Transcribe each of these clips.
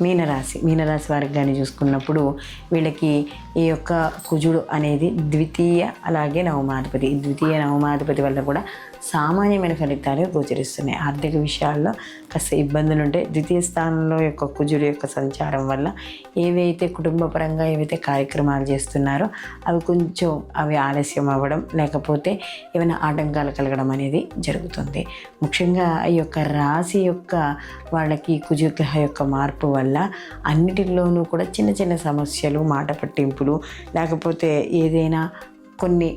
మీనరాశి వారికి కానీ చూసుకున్నప్పుడు వీళ్ళకి ఈ యొక్క కుజుడు అనేది ద్వితీయ అలాగే నవమాధిపతి. ఈ ద్వితీయ నవమాధిపతి వల్ల కూడా సామాన్యమైన ఫలితాలు గోచరిస్తున్నాయి. ఆర్థిక విషయాల్లో కాస్త ఇబ్బందులు ఉంటాయి. ద్వితీయ స్థానంలో యొక్క కుజుడు యొక్క సంచారం వల్ల ఏవైతే కుటుంబ పరంగా ఏవైతే కార్యక్రమాలు చేస్తున్నారో అవి ఆలస్యం అవ్వడం, లేకపోతే ఏమైనా ఆటంకాలు కలగడం అనేది జరుగుతుంది. ముఖ్యంగా ఈ యొక్క రాశి యొక్క వాళ్ళకి కుజగ్రహ యొక్క మార్పు వల్ల అన్నిటిలోనూ కూడా చిన్న చిన్న సమస్యలు, మాట పట్టింపులు, లేకపోతే ఏదైనా కొన్ని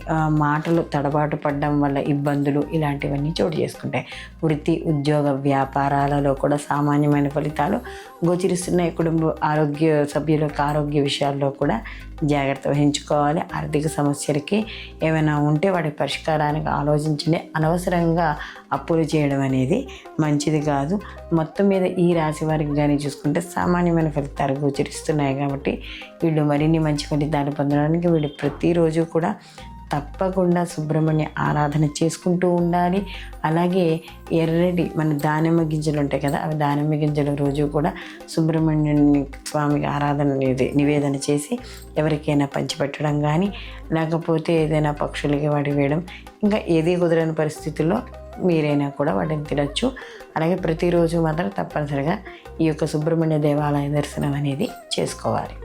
మాటలు తడబాటు పడడం వల్ల ఇబ్బందులు, ఇలాంటివన్నీ చోటు చేసుకుంటాయి. వృత్తి, ఉద్యోగ, వ్యాపారాలలో కూడా సామాన్యమైన ఫలితాలు గోచరిస్తున్నాయి. కుటుంబ సభ్యుల యొక్క ఆరోగ్య విషయాల్లో కూడా జాగ్రత్త వహించుకోవాలి. ఆర్థిక సమస్యలకి ఏమైనా ఉంటే వాటి పరిష్కారానికి ఆలోచించండి. అనవసరంగా అప్పులు చేయడం అనేది మంచిది కాదు. మొత్తం మీద ఈ రాశి వారికి కానీ చూసుకుంటే సామాన్యమైన ఫలితాలు గోచరిస్తున్నాయి కాబట్టి వీళ్ళు మరిన్ని మంచి ఫలితాలు పొందడానికి వీళ్ళు ప్రతిరోజు కూడా తప్పకుండా సుబ్రహ్మణ్య ఆరాధన చేసుకుంటూ ఉండాలి. అలాగే ఎర్రటి మన దానిమ్మ గింజలు ఉంటాయి కదా, అవి దానిమ్మ గింజలు రోజు కూడా సుబ్రహ్మణ్యుని స్వామికి ఆరాధన నివేదన చేసి ఎవరికైనా పంచిపెట్టడం కానీ, లేకపోతే ఏదైనా పక్షులకి వాడి వేయడం, ఇంకా ఏది కుదరని పరిస్థితుల్లో మీరైనా కూడా వాటిని తినచ్చు. అలాగే ప్రతిరోజు మాత్రం తప్పనిసరిగా ఈ యొక్క సుబ్రహ్మణ్య దేవాలయ దర్శనం అనేది చేసుకోవాలి.